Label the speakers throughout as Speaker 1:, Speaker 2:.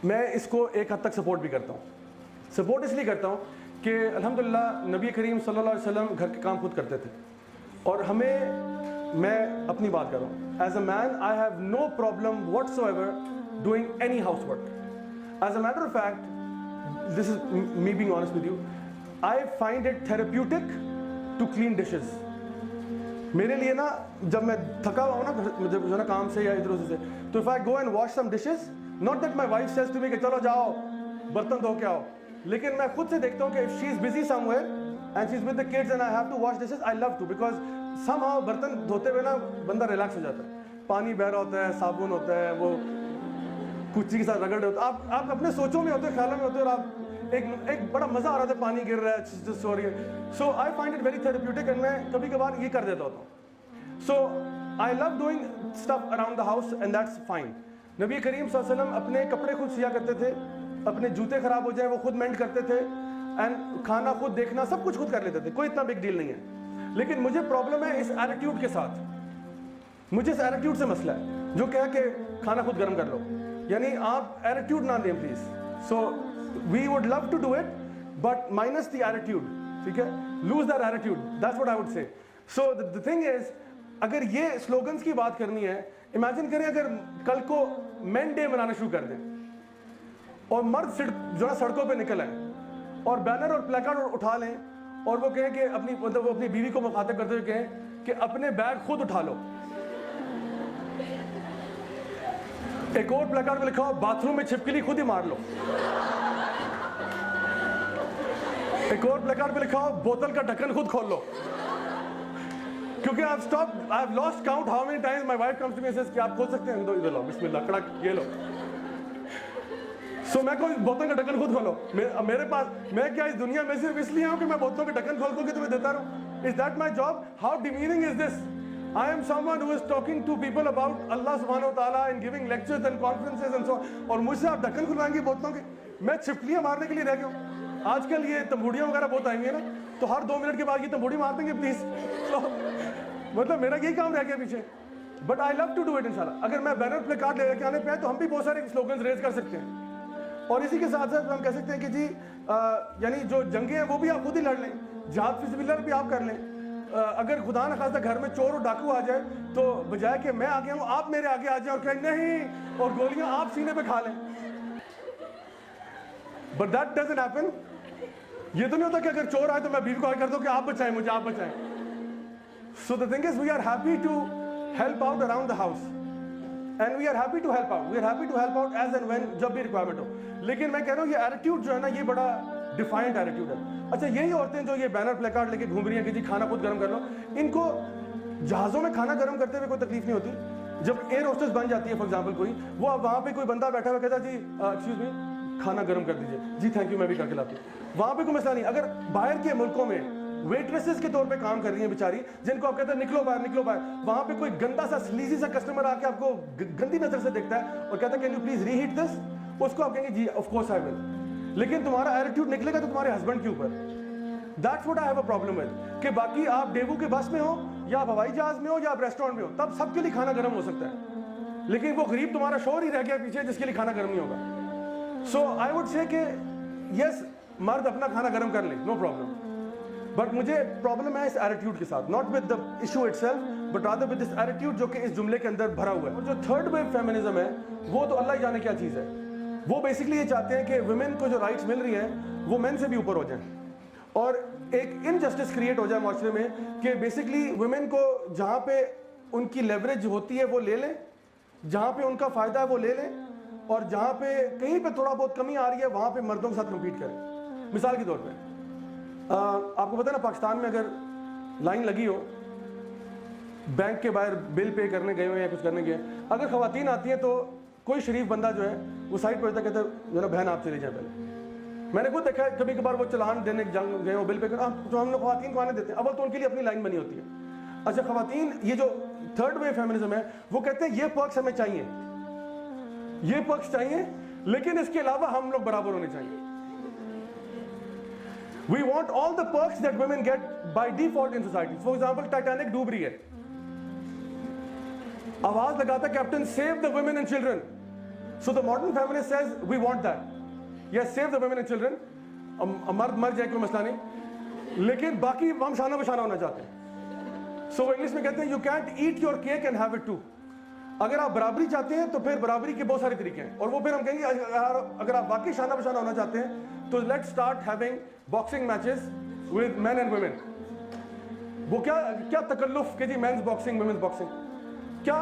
Speaker 1: میں اس کو ایک حد تک سپورٹ بھی کرتا ہوں. سپورٹ اس لیے کرتا ہوں کہ الحمدللہ نبی کریم صلی اللہ علیہ وسلم گھر کے کام خود کرتے تھے, اور میں اپنی بات کر رہا ہوں, as a man I have no problem whatsoever doing any house work. As a matter of fact, this is me being honest with you, I find it therapeutic to clean dishes. میرے لیے نا جب میں تھکا ہوا ہوں نا جب جو نا کام سے یا ادھر ادھر سے, تو if I go and wash some dishes, not that my wife says to me کہ چلو جاؤ برتن دھو کے آؤ, لیکن میں خود سے دیکھتا ہوں کہ if she is busy somewhere and she is with the kids and I have to wash dishes, I love to, because somehow برتن دھوتے ہوئے نا بندہ ریلیکس ہو جاتا ہے, پانی بہ رہا ہوتا ہے, صابن ہوتا ہے, وہ کچی کے ساتھ رگڑ رہے ہوتے ہیں, آپ اپنے سوچوں میں ہوتے ہیں, خیالوں میں ہوتے ہیں, اور آپ ایک بڑا مزہ آ رہا تھا, پانی گر رہا ہے, سو رہی ہے. So I find it very therapeutic, and میں کبھی کبھار یہ کر دیتا ہوتا ہوں. So I love doing stuff around the house and that's fine. نبی کریم صلی اللہ علیہ وسلم اپنے کپڑے خود سیا کرتے تھے, اپنے جوتے خراب ہو جائیں وہ خود مینڈ کرتے تھے, اینڈ کھانا خود دیکھنا سب کچھ خود کر لیتے تھے, کوئی اتنا بگ ڈیل نہیں ہے. لیکن مجھے پرابلم ہے اس ایٹیٹیوڈ کے ساتھ, مجھے اس ایٹیٹیوڈ سے مسئلہ ہے جو کہا کہ کھانا خود گرم کر لو, یعنی آپ ایٹیٹیوڈ نہ دیں please. So we would love to do it but minus the attitude, ٹھیک ہے, lose that attitude, that's what I would say. So the thing is, اگر یہ سلوگنس کی بات کرنی ہے, امیجن کریں اگر کل کو مین ڈے منانا شروع کر دیں اور مرد جو ہے سڑکوں پہ نکل آئیں اور بینر اور پلیکارڈ اٹھا لیں اور وہ کہیں کہ وہ اپنی بیوی کو مخاطب کرتے ہوئے کہیں کہ اپنے بیگ خود اٹھا لو. ایک اور پلیکارڈ پہ لکھا ہو باتھ روم میں چھپکلی خود ہی مار لو. ایک اور پلیکارڈ پہ لکھا ہو بوتل کا ڈھکن خود کھول لو. کیونکہ I've lost count how many times my wife comes to me and says کہ آپ کھول سکتے ہیں, ادھر لو, بسم اللہ, کڑک, یہ لو. سو میں کوئی بوتل کا ڈھکن خود کھولو, میرے پاس, میں کیا اس دنیا میں صرف اس لیے ہوں کہ میں بوتلوں کے ڈھکن کھول کے تمہیں دیتا رہوں؟ Is that my job? How demeaning is this? I am someone who is talking to people about Allah subhanahu wa ta'ala and giving lectures and conferences and so on, اور مجھ سے آپ ڈھکن کھلوائیں گے بوتلوں کے؟ میں چھپکلیاں مارنے کے لیے رہ گیا ہوں. آج کل یہ تمبوڑیاں وغیرہ بہت آئی ہیں نا, تو ہر 2 منٹ کے بعد یہ تمبوڑی مار دیں گے پلیز. مطلب میرا یہی کام رہ گیا پیچھے, but I love to do it انشاءاللہ. اگر میں بینر پلے کارڈ لے کے آنے پہ تو ہم بھی بہت سارے سلوگنز ریز کر سکتے ہیں, اور اسی کے ساتھ ساتھ ہم کہہ سکتے ہیں کہ جی یعنی جو جنگیں ہیں وہ بھی آپ خود ہی لڑ لیں, جہاد فی سبیل اللہ بھی آپ کر لیں. اگر خدا نخواستہ گھر میں چور اور ڈاکو آ جائے تو بجائے کہ میں آگے ہوں آپ میرے آگے آ جائیں اور کہیں نہیں, اور گولیاں آپ سینے پہ کھا لیں. But that doesn't happen. یہ تو نہیں ہوتا کہ اگر چور آئے تو میں بیوی کو آگے کر دوں کہ آپ بچائیں مجھے, آپ بچائیں. So the thing is, we are happy to help out around the house, and we are happy to help out. We are happy to help out as and when جب بھی requirement ہو. لیکن میں کہہ رہا ہوں یہ ایٹیٹیوڈ جو ہے نا, یہ بڑا ڈیفائنڈ ایٹیٹیوڈ ہے. اچھا, یہی عورتیں جو یہ بینر پلے کارڈ لے کے گھوم رہی ہیں کہ جی کھانا خود گرم کر لو, ان کو جہازوں میں کھانا گرم کرتے ہوئے کوئی تکلیف نہیں ہوتی. جب ایئر ہوسٹس بن جاتی ہے فار ایگزامپل کوئی, وہ وہاں پہ کوئی بندہ بیٹھا ہوا کہتا ہے جی ایکسکیوز می کھانا گرم کر دیجیے, جی تھینک یو میں بھی کر کے لاتی ہوں. وہاں پہ کوئی مسئلہ نہیں. اگر باہر کے ملکوں میں ویٹریسز کے طور پہ کام کر رہی ہیں بیچاری, جن کو آپ کہتے ہیں نکلو باہر نکلو باہر, وہاں پہ کوئی گندا سا سلیزی سا کسٹمر آ کے آپ کو گندی نظر سے دیکھتا ہے اور کہتا ہے can you please reheat this, اس کو آپ کہیں گے جی آف کورس آئی ول. لیکن تمہارا ایٹیٹیوڈ نکلے گا تو تمہارے ہسبینڈ کے اوپر. That's what I have a problem with, کہ باقی آپ ڈیوو کے بس میں ہو یا آپ ہوائی جہاز میں ہو یا آپ ریسٹورینٹ میں ہو, تب سب کے لیے کھانا گرم ہو سکتا ہے, لیکن وہ غریب تمہارا شوہر ہی رہ گیا پیچھے جس کے لیے کھانا گرم نہیں ہوگا. سو آئی وڈ سے کہ یس, مرد اپنا کھانا گرم کر لیں, نو پرابلم, بٹ مجھے پرابلم ہے اس ایٹیٹیوڈ کے ساتھ, not with the issue it self but rather with this attitude جو کہ اس جملے کے اندر بھرا ہوا ہے. اور جو تھرڈ ویو فیمنزم ہے وہ تو اللہ ہی جانے کیا چیز ہے. وہ بیسکلی یہ چاہتے ہیں کہ ویمن کو جو رائٹس مل رہی ہیں وہ مین سے بھی اوپر ہو جائیں, اور ایک انجسٹس کریٹ ہو جائے معاشرے میں کہ بیسکلی ویمن کو جہاں پہ ان کی لیوریج ہوتی ہے وہ لے لیں, جہاں پہ ان کا فائدہ ہے وہ لے لیں, اور جہاں پہ کہیں پہ تھوڑا بہت کمی آ رہی ہے وہاں پہ مردوں کے ساتھ کمپیٹ کریں. مثال کے طور پہ آپ کو پتہ نا پاکستان میں اگر لائن لگی ہو بینک کے باہر بل پے کرنے گئے ہو یا کچھ کرنے گئے, اگر خواتین آتی ہیں تو کوئی شریف بندہ جو ہے وہ سائڈ پہ ہوتا ہے, کہتا ہے جو نا بہن آپ چلی جائیں پہلے. میں نے خود دیکھا ہے کبھی کبھار وہ چلان دینے گئے ہو بل پے کرنا, جو ہم لوگ خواتین کو آنے دیتے ہیں, اول تو ان کے لیے اپنی لائن بنی ہوتی ہے. اچھا, خواتین یہ جو تھرڈ ویو فیمنزم ہے وہ کہتے ہیں یہ پرکس ہمیں چاہیے, یہ پرکس چاہیے, لیکن اس کے علاوہ ہم لوگ برابر ہونے چاہیے. We want all the perks that women get by default in society. For example, Titanic ڈوب رہی ہے, آواز لگاتا ہے captain save the women and children, So the modern feminist says we want that. Yes, save the women and children. مرد مر جائے کوئی مسئلہ نہیں, لیکن باقی ہم شانہ بشانہ ہونا چاہتے ہیں. سو وہ انگلش میں کہتے ہیں you can't eat your cake and have it too. اگر آپ برابری چاہتے ہیں تو پھر برابری کے بہت سارے طریقے ہیں, اور وہ پھر ہم کہیں گے اگر آپ باقی شانہ بشانہ ہونا چاہتے ہیں تو let start having boxing matches with men and women. وہ کیا تکلف کہ جی مینز باکسنگ ویمنز باکسنگ, کیا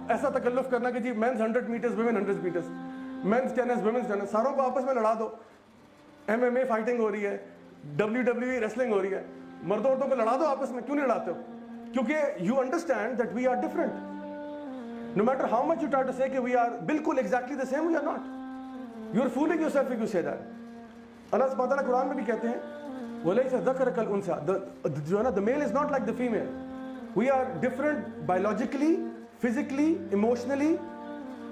Speaker 1: ایسا تکلف کرنا کہ جی men's 100 metres women 100 metres, men's tennis women's tennis, ساروں کو آپس میں لڑا دو. ایم ایم اے فائٹنگ ہو رہی ہے, WWE ریسلنگ ہو رہی ہے, مردوں عورتوں کو لڑا دو آپس میں. کیوں نہیں لڑاتے ہو؟ کیونکہ you understand that we are different. No matter how much you try to say کہ وی آر بالکل exactly the same, we are not. You are fooling yourself if you say that. Allah سبحانہ وتعالیٰ قرآن میں بھی کہتے ہیں وَلَيْسَ الذَّكَرُ كَالْأُنثَىٰ, جو ہے نا, the male is not like the female. We are different biologically, physically, emotionally.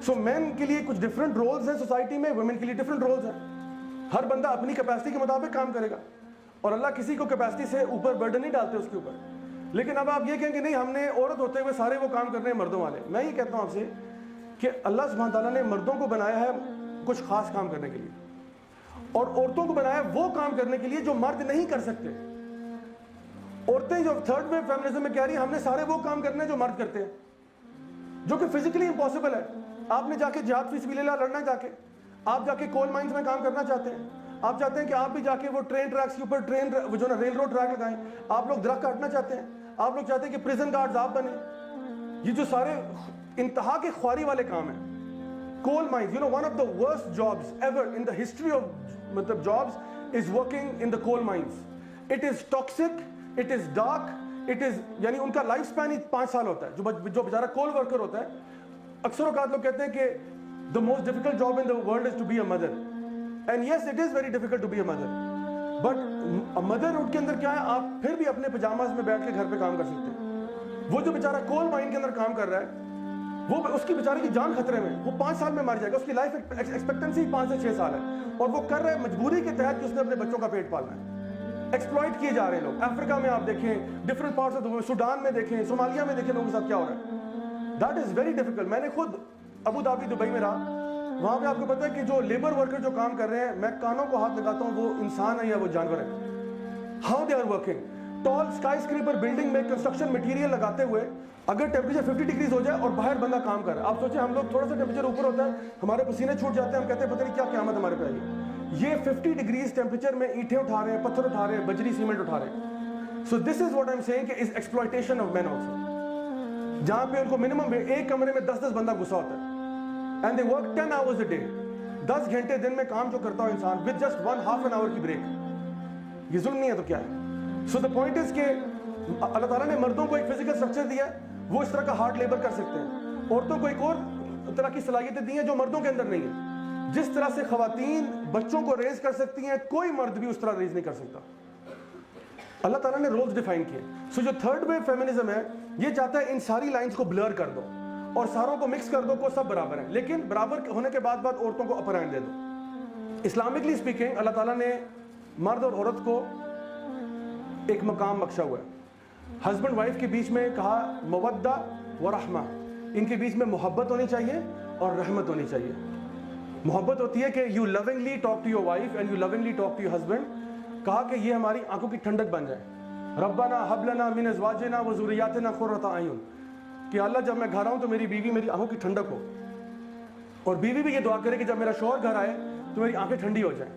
Speaker 1: So men کے لیے کچھ different roles ہیں سوسائٹی میں, women کے لیے different roles ہیں. ہر بندہ اپنی کیپیسٹی کے مطابق کام کرے گا, اور اللہ کسی کو کیپیسٹی سے اوپر برڈن نہیں ڈالتے اس کے اوپر. لیکن اب آپ یہ کہیں کہ نہیں ہم نے عورت ہوتے ہوئے سارے وہ کام کرنے ہیں مردوں والے. میں یہ کہتا ہوں آپ سے کہ اللہ سبحانہ تعالیٰ نے مردوں کو بنایا ہے کچھ خاص کام کرنے کے لیے, اور عورتوں کو بنایا وہ کام کرنے کے لیے جو مرد نہیں کر سکتے. عورتیں جو تھرڈ ویو فیمنزم میں کہہ رہی ہیں ہم نے سارے وہ کام کرنے ہیں جو مرد کرتے ہیں, جو کہ فزیکلی امپاسبل ہے. آپ نے جا کے جہاد فی سبیل اللہ لڑنا ہے, جا کے آپ جا کے کول مائنز میں کام کرنا چاہتے ہیں, آپ چاہتے ہیں کہ آپ بھی جا کے وہ ٹرین ٹریکس کے اوپر ٹرین وہ جو نا ریل روڈ ٹریک لگائیں, آپ لوگ درخت کاٹنا چاہتے ہیں, آپ لوگ چاہتے ہیں کہ پریزن گارڈز آپ بنیں. یہ جو سارے انتہا کے خواری والے کام ہیں, coal mines, you know, one of the worst jobs ever in the history of matlab jobs is working in the coal mines. It is toxic, it is dark, it is یعنی ان کا لائف سپین ہی 5 سال ہوتا ہے. جو بیچارہ کول worker ہوتا ہے, اکثر اوقات لوگ کہتے ہیں کہ the most difficult job in the world is to be a mother, and yes it is very difficult to be a mother, but motherhood کے اندر کیا ہے, آپ پھر بھی اپنے پجاماز میں بیٹھ کے گھر پہ کام کر سکتے ہیں. وہ جو بیچارہ کول مائن کے اندر کام کر رہا ہے, وہ اس کی بیچارے کی جان خطرے میں, وہ 5 سال میں مر جائے گا, اس کی لائف ایکسپیکٹنسی 5 سے 6 سال ہے, اور وہ کر رہا ہے مجبوری کے تحت کہ اس نے اپنے بچوں کا پیٹ پالنا ہے. ایکسپلائٹ کیے جا رہے ہیں لوگ. افریقہ میں آپ دیکھیں, ڈفرنٹ پارٹس آف سوڈان میں دیکھیں, صومالیہ میں دیکھیں لوگوں کے ساتھ کیا ہو رہا ہے. That is very difficult. میں نے خود ابو دھابی دبئی میں رہا, وہاں پہ آپ کو پتا ہے کہ جو لیبر ورکر جو کام کر رہے ہیں, میں کانوں کو ہاتھ لگاتا ہوں وہ انسان ہے یا وہ جانور ہے. How they are working. Tall skyscraper building میں کنسٹرکشن مٹیریل لگاتے ہوئے اگر ٹیمپریچر 50 ڈگریز ہو جائے اور باہر بندہ کام کر رہا ہے, آپ سوچیں ہم لوگ تھوڑا سا ٹیمپریچر اوپر ہوتا ہے ہمارے پسینے چھوٹ جاتے ہیں, ہم کہتے ہیں پتہ نہیں کیا قیامت ہمارے پہ آئی. یہ 50 ڈگریز ٹیمپریچر میں اینٹیں اٹھا رہے ہیں, پتھر اٹھا رہے ہیں, بجری سیمنٹ اٹھا رہے ہیں. So this is what I am seeing کہ is exploitation of men also, جہاں پہ ان کو منیمم ایک کمرے میں 10 بندہ گھسا ہوتا ہے, and they work 10 hours a day. 10 گھنٹے دن میں کام جو کرتا ہو انسان with just 1/2 an hour کی بریک, یہ ظلم نہیں ہے تو کیا ہے؟ سو دا پوائنٹ از کہ اللہ تعالیٰ نے مردوں کو ایک فزیکل اسٹرکچر دیا ہے, وہ اس طرح کا ہارڈ لیبر کر سکتے ہیں. عورتوں کو ایک اور طرح کی صلاحیتیں دی ہیں جو مردوں کے اندر نہیں ہیں. جس طرح سے خواتین بچوں کو ریز کر سکتی ہیں, کوئی مرد بھی اس طرح ریز نہیں کر سکتا. اللہ تعالیٰ نے رولز ڈیفائن کیے. سو جو تھرڈ ویو فیمنزم ہے یہ چاہتا ہے ان ساری لائنز کو بلر کر دو اور ساروں کو مکس کر دو کو سب برابر ہیں, لیکن برابر ہونے کے بعد عورتوں کو اپر ہینڈ دے دو. اسلامکلی اسپیکنگ اللہ تعالیٰ نے مرد اور عورت کو ایک مقام بخشا ہوا ہے. ہسبینڈ وائف کے بیچ میں کہا مودہ و رحمہ, ان کے بیچ میں محبت ہونی چاہیے اور رحمت ہونی چاہیے. محبت ہوتی ہے کہ you lovingly talk to your wife and you lovingly talk to your husband. کہا کہ یہ ہماری آنکھوں کی ٹھنڈک بن جائے. ربنا ہب لنا من ازواجنا و ذریاتنا قرۃ اعین, کہ اللہ جب میں گھر آؤں تو میری بیوی میری آنکھوں کی ٹھنڈک ہو, اور بیوی بھی یہ دعا کرے کہ جب میرا شوہر گھر آئے تو میری آنکھیں ٹھنڈی ہو جائیں.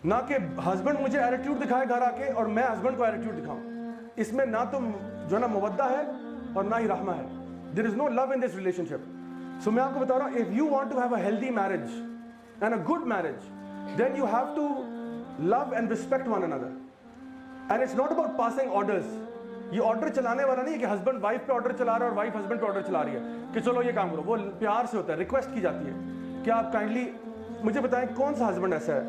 Speaker 1: نہ کہ ہسبینڈ مجھے ایٹیٹیوڈ دکھائے گھر آ کے اور میں ہسبینڈ کو ایٹیٹیوڈ دکھاؤں. اس میں نہ تو جو ہے نا مودہ ہے اور نہ ہی رحمہ ہے. دیر از نو لو ان دس ریلیشن شپ. سو میں آپ کو بتا رہا ہوں, if you want to have a healthy marriage and a good marriage, then you have to love and respect one another. And it's not about passing orders. یہ آرڈر چلانے والا نہیں ہے کہ ہسبینڈ وائف پہ آرڈر چلا رہا ہے اور وائف ہسبینڈ پہ آرڈر چلا رہی ہے کہ چلو یہ کام کرو. وہ پیار سے ہوتا ہے, ریکویسٹ کی جاتی ہے کہ آپ کائنڈلی مجھے بتائیں کون سا ہسبینڈ ایسا ہے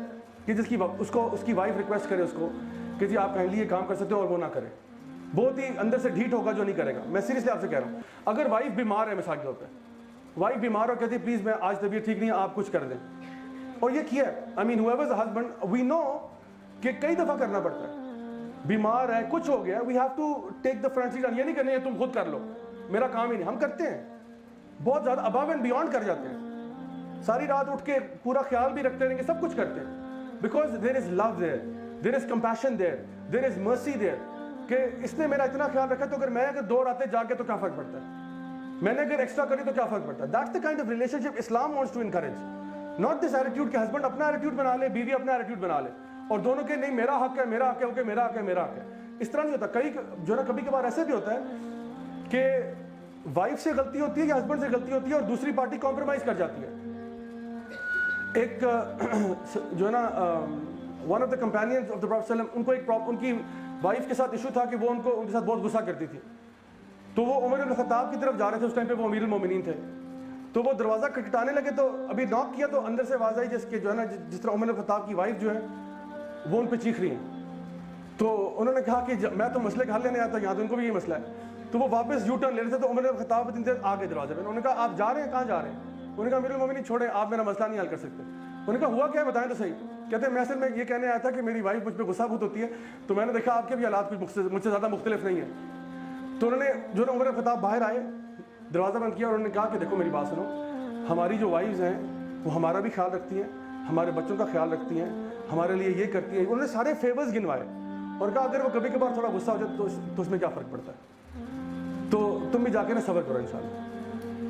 Speaker 1: کہ جس کی اس کی وائف ریکویسٹ کرے اس کو کہ جی آپ کائنڈلی یہ کام کر سکتے ہو اور وہ نہ کرے. بہت ہی اندر سے ڈھیٹ ہوگا جو نہیں کرے گا. میں سیریسلی آپ سے کہہ رہا ہوں, اگر وائف بیمار ہے مثال کے طور پہ, وائف بیمار ہو کہتی ہے پلیز میں آج طبیعت ٹھیک نہیں ہے آپ کچھ کر دیں, اور یہ کیا ہے, آئی مین whoever is a husband we know کہ کئی دفعہ کرنا پڑتا ہے. بیمار ہے, کچھ ہو گیا, we have to take the front seat. یہ نہیں کرنا ہے تم خود کر لو, میرا کام ہی نہیں. ہم کرتے ہیں بہت زیادہ above and beyond کر جاتے ہیں. ساری رات اٹھ کے پورا خیال بھی رکھتے رہیں گے, سب کچھ کرتے ہیں. Because there is love there, there is compassion دیر, دیر از مرسی دیر, کہ اس نے میرا اتنا خیال رکھا, تو اگر میں 2 راتیں جاگ کے تو کیا فرق پڑتا ہے, میں نے اگر ایکسٹرا کری تو کیا فرق پڑتا ہے. That's the kind of relationship Islam wants to encourage. Not this attitude کہ ہسبینڈ اپنا ایٹیٹیوڈ بنا لے, بیوی اپنا ایٹیٹیوڈ بنا لے, اور دونوں کے نہیں میرا حق ہے, میرا حق ہے, اوکے میرا حق ہے, میرا حق ہے. اس طرح نہیں ہوتا. کئی جو ہے نا, کبھی کبھار ایسے بھی ہوتا ہے کہ وائف سے غلطی ہوتی ہے یا ہسبینڈ سے غلطی ہوتی ہے اور دوسری پارٹی کمپرومائز کر جاتی ہے. ایک جو ہے نا one of the companions of the prophet صلی اللہ علیہ وسلم, ان کی وائف کے ساتھ ایشو تھا کہ وہ ان کے ساتھ بہت غصہ کرتی تھی. تو وہ عمر بن الخطاب کی طرف جا رہے تھے, اس ٹائم پہ وہ امیر المومنین تھے. تو وہ دروازہ کھٹکھٹانے لگے, تو ابھی ناک کیا تو اندر سے آواز آئی جس کے جو ہے نا, جس طرح عمر بن الخطاب کی وائف جو ہے وہ ان پہ چیخ رہی ہیں. تو انہوں نے کہا کہ میں تو مسئلے کا حل لینے آیا تھا, یہاں تو ان کو بھی یہ مسئلہ ہے. تو وہ واپس یو ٹرن لے رہے تھے, تو عمر بن الخطاب آگے دروازے پہ. انہوں نے کہا آپ جا رہے ہیں, کہاں جا رہے ہیں؟ انہوں نے کہا امیر المومنین چھوڑیں, آپ میرا مسئلہ نہیں حل کر سکتے. انہوں نے کہا ہوا کیا ہے بتائیں تو صحیح. کہتے ہیں میں اصل میں یہ کہنے آیا تھا کہ میری وائف مجھ پہ غصہ بہت ہوتی ہے, تو میں نے دیکھا آپ کے بھی حالات کچھ مجھ سے زیادہ مختلف نہیں ہیں. تو انہوں نے جو نا عمر بن الخطاب باہر آئے, دروازہ بند کیا, اور انہوں نے کہا کہ دیکھو میری بات سنو, ہماری جو وائفز ہیں وہ ہمارا بھی خیال رکھتی ہیں, ہمارے بچوں کا خیال رکھتی ہیں, ہمارے لیے یہ کرتی ہیں. انہوں نے سارے فیورز گنوائے اور کہا اگر وہ کبھی کبھار تھوڑا غصہ ہو جائے تو اس میں کیا فرق پڑتا ہے, تو تم بھی جا کے نا صبر کرو انشاءاللہ.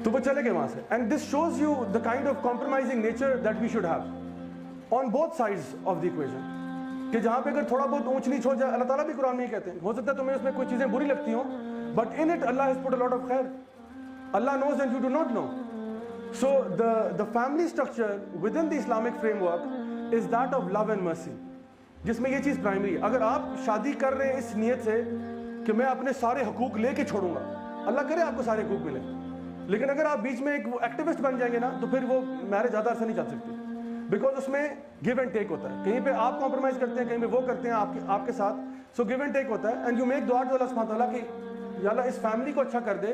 Speaker 1: تو وہ چلے گئے وہاں سے. And this shows you the kind of compromising nature that we should have on both sides of the equation, کہ جہاں پہ اگر تھوڑا بہت اونچ نیچ ہو جائے, اللہ تعالیٰ بھی قرآن میں یہ کہتے ہیں, ہو سکتا ہے تمہیں اس میں کوئی چیزیں بری لگتی ہوں, but in it Allah has put a lot of khair. Allah knows and you do not know. So the family structure within the Islamic framework is that of love and mercy, جس میں یہ چیز primary ہے. اگر آپ شادی کر رہے ہیں اس نیت سے کہ میں اپنے سارے حقوق لے کے چھوڑوں گا, اللہ کرے آپ کو سارے حقوق ملیں, لیکن اگر آپ بیچ میں ایک ایکٹیوسٹ بن جائیں گے نا, تو پھر وہ میرج زیادہ عرصہ نہیں چل سکتی, بیکاز اس میں گیو اینڈ ٹیک ہوتا ہے. کہیں پہ آپ کمپرومائز کرتے ہیں, کہیں پہ وہ کرتے ہیں آپ کے ساتھ. سو گیو اینڈ ٹیک ہوتا ہے. اینڈ یو میک دعا ٹو اللہ سبحانہ تعالیٰ کہ یا اللہ اس فیملی کو اچھا کر دے,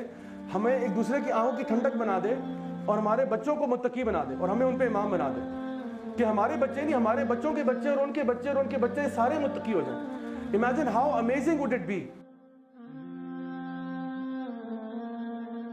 Speaker 1: ہمیں ایک دوسرے کی آنکھوں کی ٹھنڈک بنا دے, اور ہمارے بچوں کو متقی بنا دے, اور ہمیں ان پہ امام بنا دے, کہ ہمارے بچے نہیں, ہمارے بچوں کے بچے اور ان کے بچے اور ان کے بچے سارے متقی ہو جائیں. Imagine how amazing would it be